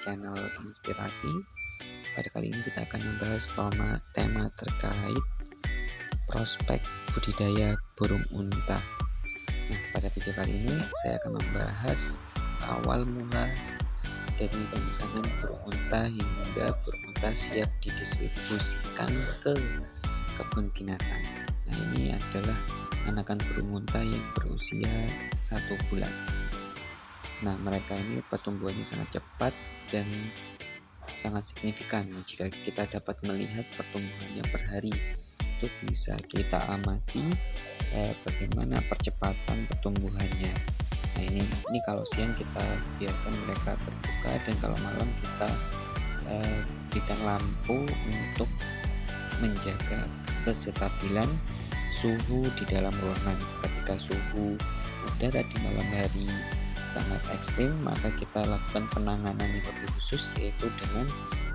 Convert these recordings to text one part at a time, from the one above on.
channel Inspirasi. Pada kali ini kita akan membahas tema terkait prospek budidaya burung unta. Nah, pada video kali ini saya akan membahas awal mula dari pemesanan burung unta hingga burung unta siap didistribusikan ke kebun binatang. Nah, ini adalah anakan burung unta yang berusia 1 bulan. Nah, mereka ini pertumbuhannya sangat cepat dan sangat signifikan. Jika kita dapat melihat pertumbuhannya per hari, itu bisa kita amati bagaimana percepatan pertumbuhannya. Nah, ini kalau siang kita biarkan mereka terbuka, dan kalau malam kita berikan lampu untuk menjaga kestabilan suhu di dalam ruangan. Ketika suhu udara di malam hari sangat ekstrim, maka kita lakukan penanganan yang lebih khusus, yaitu dengan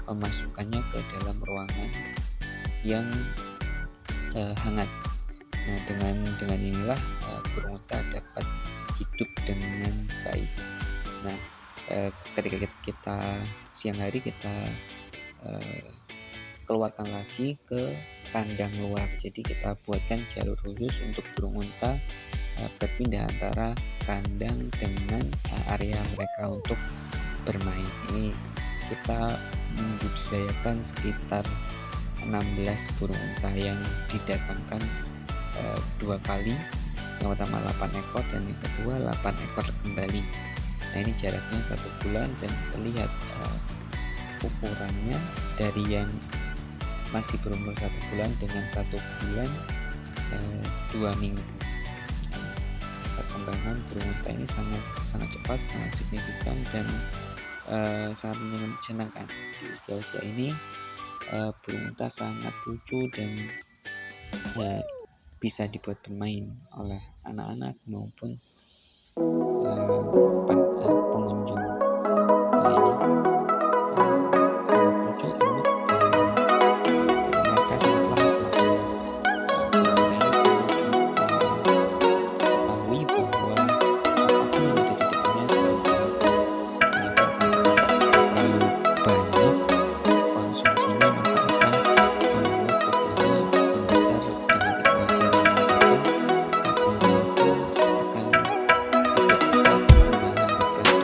memasukkannya ke dalam ruangan yang hangat. Nah, dengan inilah burung unta dapat hidup dengan baik. Nah, ketika kita siang hari kita keluarkan lagi ke kandang luar. Jadi kita buatkan jalur khusus untuk burung unta berpindah antara kandang dengan area mereka untuk bermain. Ini kita membudidayakan sekitar 16 burung unta yang didatangkan 2 kali. Yang pertama 8 ekor dan yang kedua 8 ekor kembali. Nah, ini jaraknya 1 bulan dan terlihat ukurannya dari yang masih berumur 1 bulan dengan 1 bulan 2 minggu. Perkembangan burung unta ini sangat cepat, sangat signifikan, dan sangat menyenangkan. Di usia ini burung unta sangat lucu dan bisa dibuat bermain oleh anak-anak maupun pengunjung. Nah, ini sangat lucu, imut, dan mereka sangat lembut. Ketahui bahwa apapun yang ada di depannya terlalu banyak konsumsinya, maka akan membuat tubuhnya membesar dengan tidak wajar, menyebabkan kakinya itu akan tidak kuat menahan beban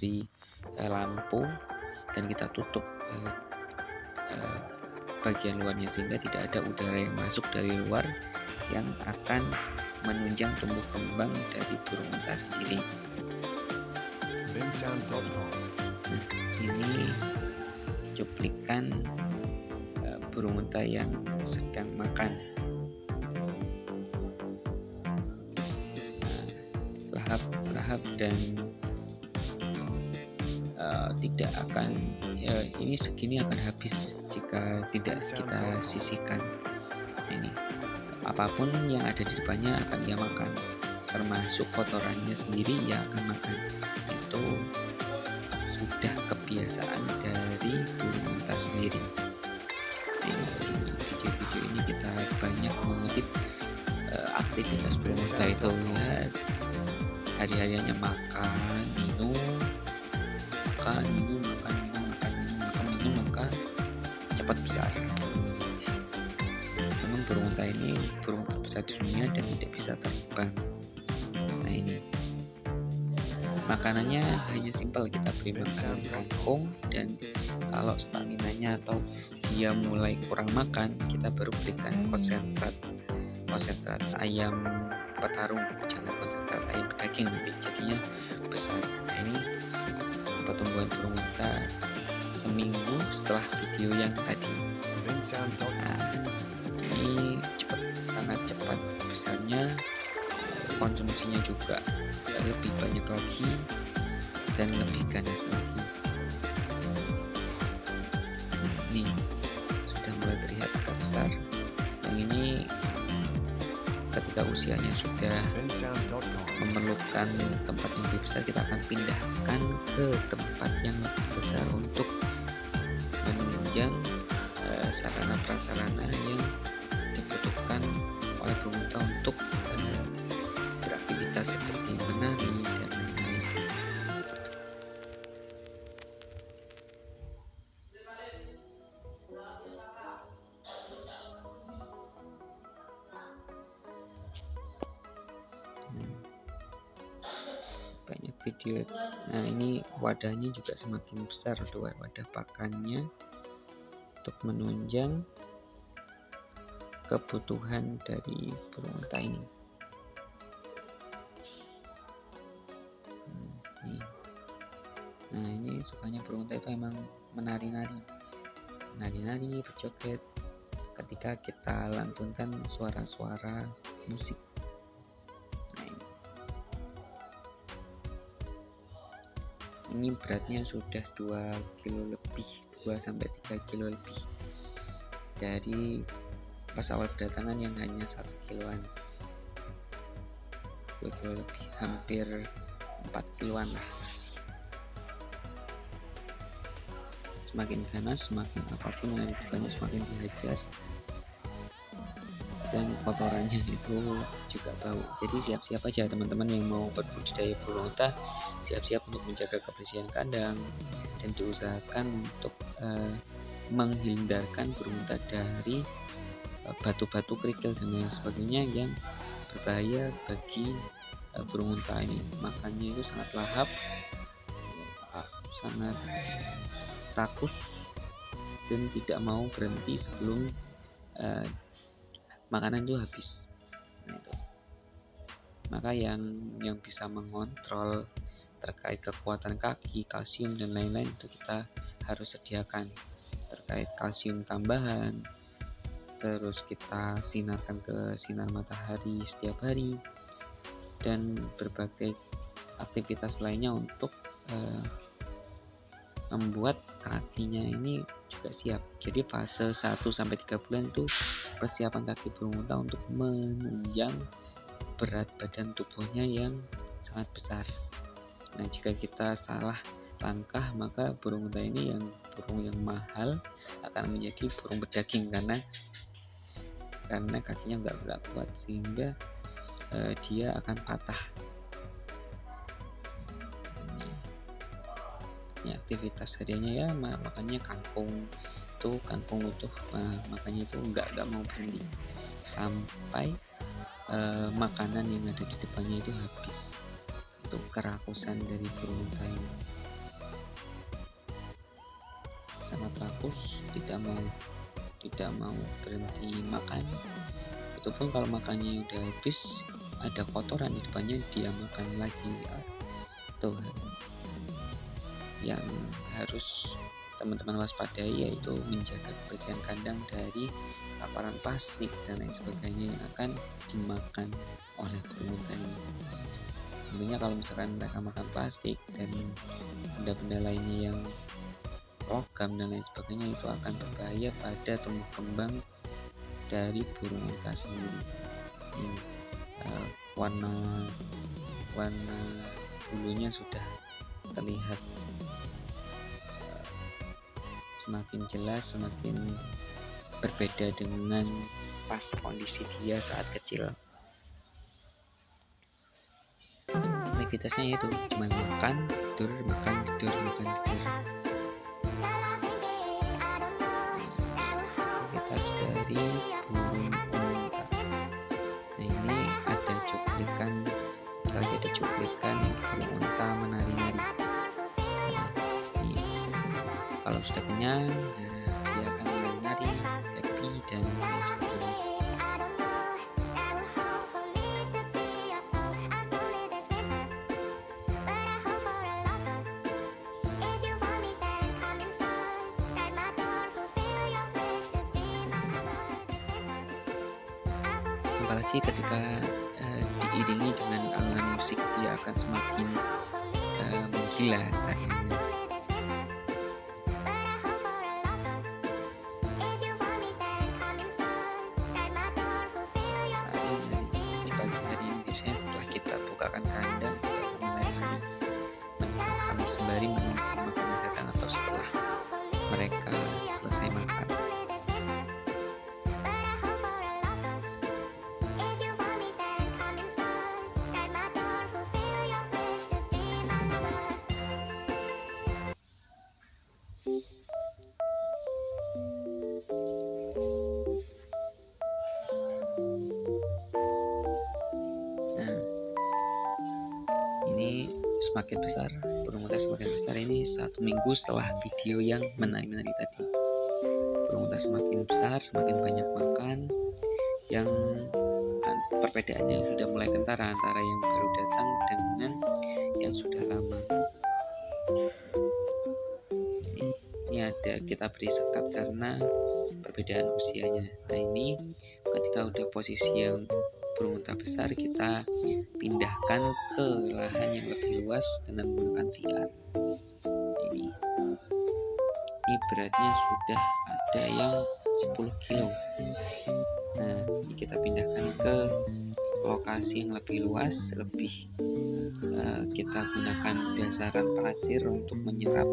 beri lampu dan kita tutup bagian luarnya sehingga tidak ada udara yang masuk dari luar yang akan menunjang tumbuh kembang dari burung unta sendiri. Ini cuplikan burung unta yang sedang makan. Lahap dan tidak akan ini segini akan habis jika tidak kita sisihkan. Ini apapun yang ada di depannya akan ia makan, termasuk kotorannya sendiri ia akan makan. Itu sudah kebiasaan dari burung unta sendiri. Ini di video-video ini kita banyak mengutip aktivitas burung unta itu ya, hari-hariannya makan, minum, maka cepat besar. Namun burung unta ini burung terbesar di dunia dan tidak bisa terbang. Nah ini makanannya hanya simpel, kita beri makanan kangkung, dan kalau staminanya atau dia mulai kurang makan, kita baru berikan konsentrat ayam petarung, jangan konsentrat ayam daging, nanti jadinya besar. Nah ini pertumbuhan burung unta seminggu setelah video yang tadi. Nah, ini sangat cepat besarnya, konsumsinya juga lebih banyak lagi dan lebih ganas lagi. Ini sudah mulai terlihat agak besar. Yang ini ketika usianya sudah memerlukan tempat yang lebih besar, kita akan pindahkan ke tempat yang lebih besar untuk menunjang sarana prasarana yang dibutuhkan oleh burung unta untuk beraktivitas seperti menari dan lain-lain. Banyak video. Nah ini wadahnya juga semakin besar, wadah pakannya untuk menunjang kebutuhan dari burung unta ini. Nah ini sukanya burung unta itu emang menari-nari, berjoget ketika kita lantunkan suara-suara musik. Ini beratnya sudah 2 kilo lebih, 2-3 kilo lebih dari pas awal kedatangan yang hanya 1 kiloan. 2 kilo lebih, hampir 4 kiloan lah. Semakin ganas, semakin apapun yang ada di depannya semakin dihajar, dan kotorannya itu juga bau. Jadi siap-siap aja teman-teman yang mau berbudidaya burung unta, siap-siap untuk menjaga kebersihan kandang dan diusahakan untuk menghindarkan burung unta dari batu-batu, kerikil dan lain sebagainya yang berbahaya bagi burung unta ini. Makannya itu sangat lahap, sangat rakus, dan tidak mau berhenti sebelum makanan itu habis. Nah, itu. Maka yang bisa mengontrol terkait kekuatan kaki, kalsium dan lain-lain itu kita harus sediakan. Terkait kalsium tambahan, terus kita sinarkan ke sinar matahari setiap hari, dan berbagai aktivitas lainnya untuk membuat kakinya ini juga siap. Jadi fase 1-3 bulan itu persiapan kaki burung unta untuk menunjang berat badan tubuhnya yang sangat besar. Nah jika kita salah langkah, maka burung unta ini yang burung yang mahal akan menjadi burung berdaging karena kakinya nggak kuat, sehingga dia akan patah. Ini aktivitas hariannya ya, makanya kangkung utuh, makanya itu nggak mau berhenti sampai makanan yang ada di depannya itu habis. Itu kerakusan dari burung unta ini. sangat rakus, tidak mau berhenti makan. Itu pun kalau makannya udah habis, ada kotoran di depannya, dia makan lagi. Tuh yang harus teman-teman waspadai, yaitu menjaga kebersihan kandang dari paparan plastik dan lain sebagainya yang akan dimakan oleh burung unta ini. Tentunya kalau misalkan mereka makan plastik dan benda-benda lainnya yang logam dan lain sebagainya, itu akan berbahaya pada tumbuh kembang dari burung unta sendiri. Ini warna bulunya sudah terlihat semakin jelas, semakin berbeda dengan pas kondisi dia saat kecil. Aktivitasnya itu cuma makan, tidur, makan, tidur, makan, tidur. Aktivitas dari burung unta. Nah, ini ada cuplikan burung unta menari-nari. Kalau sudah kenyang, dia akan menari, happy dan lain sebagainya. Apalagi ketika diiringi dengan alunan musik, dia akan semakin menggila tariannya. Biasanya setelah kita bukakan kandang, kita menari-nari sembari menunggu makanan datang atau setelah mereka selesai makan. Ini semakin besar, burung unta semakin besar. Ini 1 minggu setelah video yang menari-menari tadi. Burung unta semakin besar, semakin banyak makan. Yang perbedaannya sudah mulai kentara antara yang baru datang dengan yang sudah lama. Ini ada kita beri sekat karena perbedaan usianya. Nah, ini ketika udah posisi yang burung unta besar, kita pindahkan ke lahan yang lebih luas dengan menggunakan VR. Ini beratnya sudah ada yang 10 kilo. Nah, ini kita pindahkan ke lokasi yang lebih luas, kita gunakan dasaran pasir untuk menyerap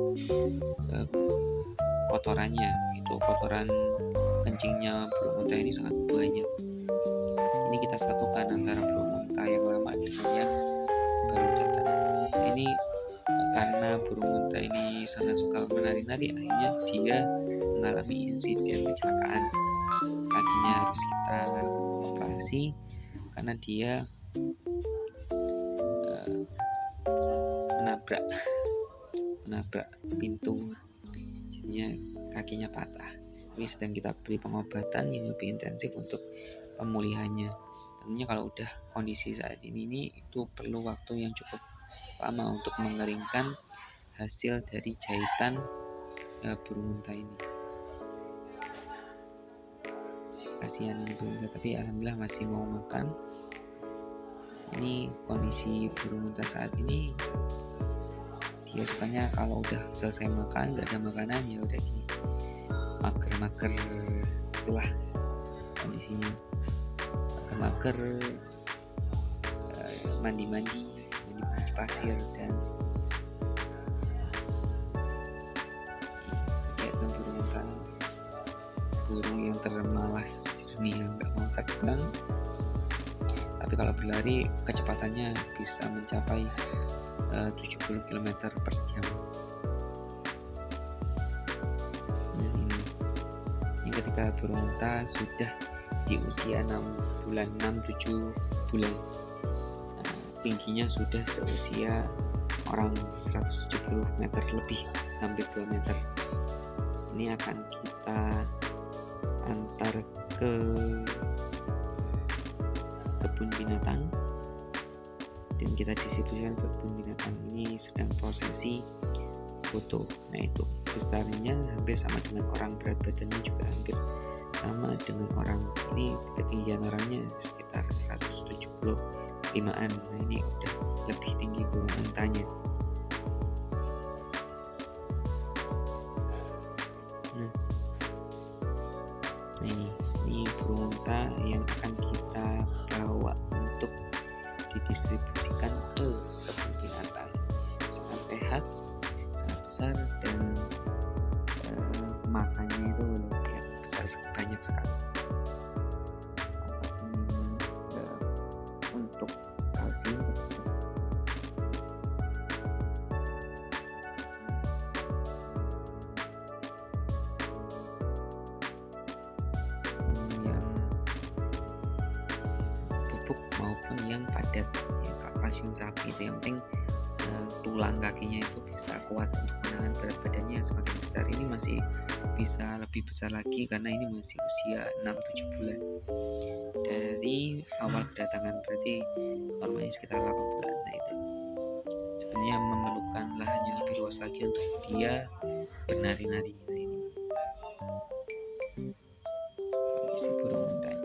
kotorannya. Itu kotoran kencingnya burung unta ini sangat banyak. Ini kita satukan antara burung unta yang lama dengan yang baru datang. Ini karena burung unta ini sangat suka menari-nari, akhirnya dia mengalami insiden kecelakaan. Kakinya harus kita operasi karena dia menabrak pintu, jadinya kakinya patah. Tapi sedang kita beri pengobatan yang lebih intensif untuk pemulihannya. Tentunya kalau udah kondisi saat ini itu perlu waktu yang cukup lama untuk mengeringkan hasil dari jahitan burung unta ini. Kasihan ini burung unta, tapi alhamdulillah masih mau makan. Ini kondisi burung unta saat ini, dia sukanya kalau udah selesai makan, gak ada makanan, ya udah gini, mager-mager, itulah kondisinya. Mager, mandi pasir, dan lihatlah burung unta, burung yang termalas di dunia, nggak mau terbang. Tapi kalau berlari kecepatannya bisa mencapai 70 km per jam. Ini ketika burung unta sudah di usia 6-7 bulan, tingginya sudah seusia orang 170 meter lebih, hampir 2 meter. ini akan kita antar ke kebun binatang, dan kita distribusikan ke kebun binatang ini sedang prosesi foto. Nah, itu besarnya hampir sama dengan orang, berat badannya juga hampir sama dengan orang. Ini ketinggian orangnya sekitar 175-an. Nah, ini udah lebih tinggi burung untanya. Nah, ini burung unta yang akan kita bawa untuk didistribusikan ke kebun binatang. Sangat sehat, sangat besar, dan makannya itu ya, besar, banyak sekali. Untuk kalsium yang bubuk maupun yang padat, ya, kalsium sapi itu yang penting tulang kakinya itu bisa kuat untuk menahan berat badannya yang semakin besar. Ini masih bisa lebih besar lagi karena ini masih usia 6-7 bulan dari awal kedatangan, berarti normalnya sekitar 8 bulan. Nah, itu sebenarnya memerlukan lahan yang lebih luas lagi untuk dia bernari-nari. Nah, ini kondisi burung untanya.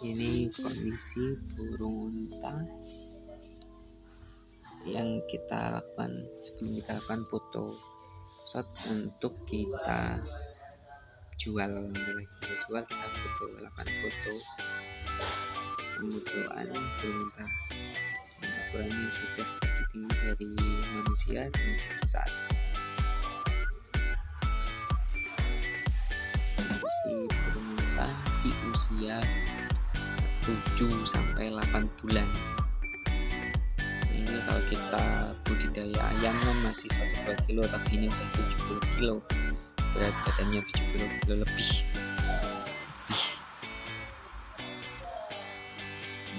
Ini kondisi burung unta yang kita lakukan sebelum kita lakukan foto shot untuk kita jual. Nanti kita jual, kita foto, lakukan foto pemutuaan burung unta. Ukurannya sudah lebih tinggi dari manusia dan besar. Kondisi burung unta di usia 7-8 bulan. Ini kalau kita budidaya ayam kan masih 1-2 kilo, tapi ini udah 70 kilo, berat badannya 70 kilo lebih.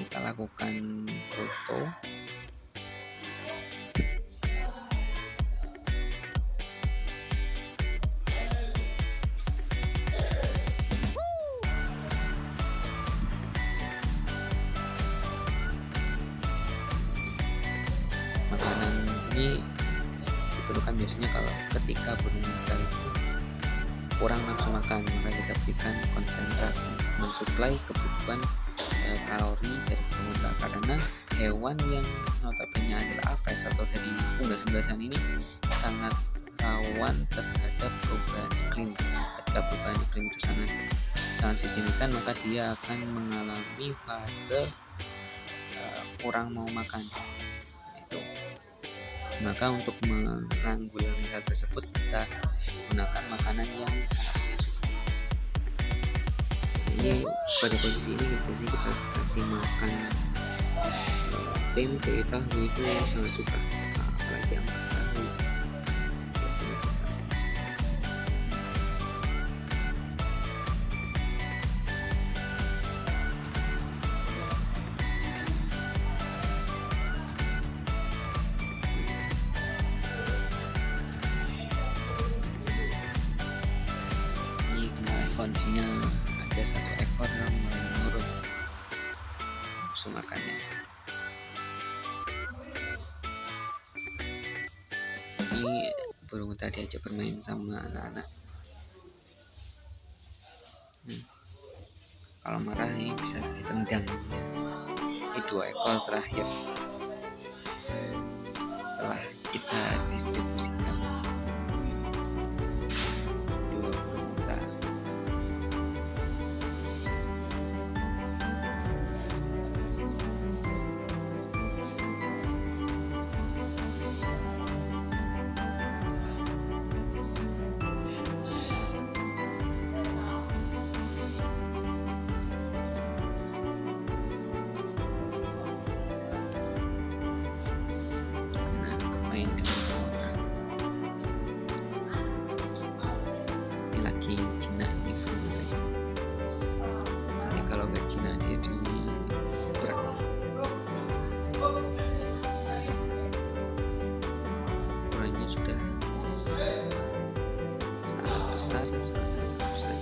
Kita lakukan foto. Makanan ini diperlukan biasanya kalau ketika burung unta itu kurang nafsu makan, maka kita berikan konsentrat untuk mensuplai kebutuhan kalori dari burung unta, karena hewan yang notabene adalah aves atau dari unggas-unggasan ini sangat rawan terhadap perubahan iklim. Ketika perubahan iklim itu sangat signifikan, maka dia akan mengalami fase kurang mau makan. Maka untuk menanggulangi hal tersebut, kita gunakan makanan yang sangat dia suka. Ini pada posisi ini biasanya kita kasih makan tempe, tahu itu sangat suka, apalagi ampas tahu biasanya suka. Kondisinya ada 1 ekor yang mulai menurun. nafsu makannya. Ini burung unta diajak bermain sama anak-anak. Kalau marah ini bisa ditendang. Ini 2 ekor terakhir setelah kita distribusikan 2 burung unta. Main dengan orang. Ini lagi Cina ini burung. Ini kalau nggak Cina dia di berak. Ukurannya sudah sangat besar, sangat besar.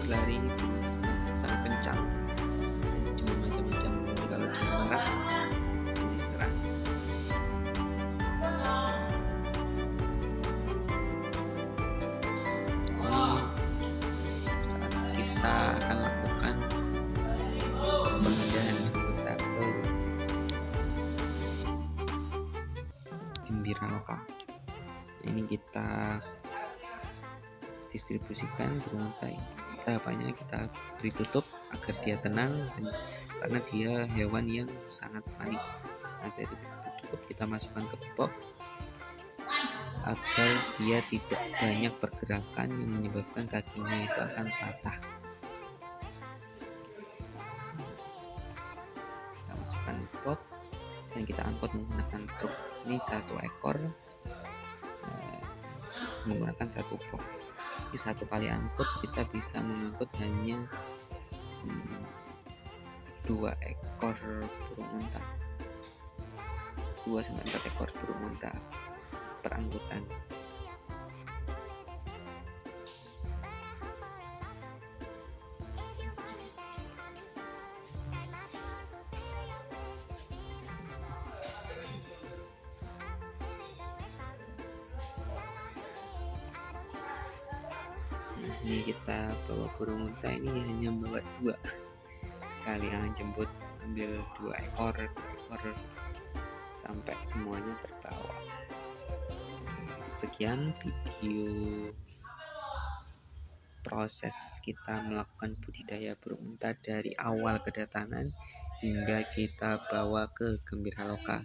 Berlari sangat kencang dengan macam-macam. Nanti kalau dia marah ini serang. Ini saat kita akan lakukan pemindahan anggota ke gembira lokal. Ini kita distribusikan burung unta ini. Tahapannya kita beri tutup agar dia tenang, dan karena dia hewan yang sangat panik. Nah, dari tutup kita masukkan ke box agar dia tidak banyak pergerakan yang menyebabkan kakinya itu akan patah. Kita masukkan ke box dan kita angkut menggunakan truk. Ini 1 ekor menggunakan 1 box. Di 1 kali angkut kita bisa mengangkut hanya 2 ekor burung unta, 2-4 ekor burung unta per angkutan. Ini kita bawa burung unta ini hanya bawa 2 sekali jemput, ambil 2 ekor sampai semuanya terbawa. Sekian video proses kita melakukan budidaya burung unta dari awal kedatangan hingga kita bawa ke gembira lokal.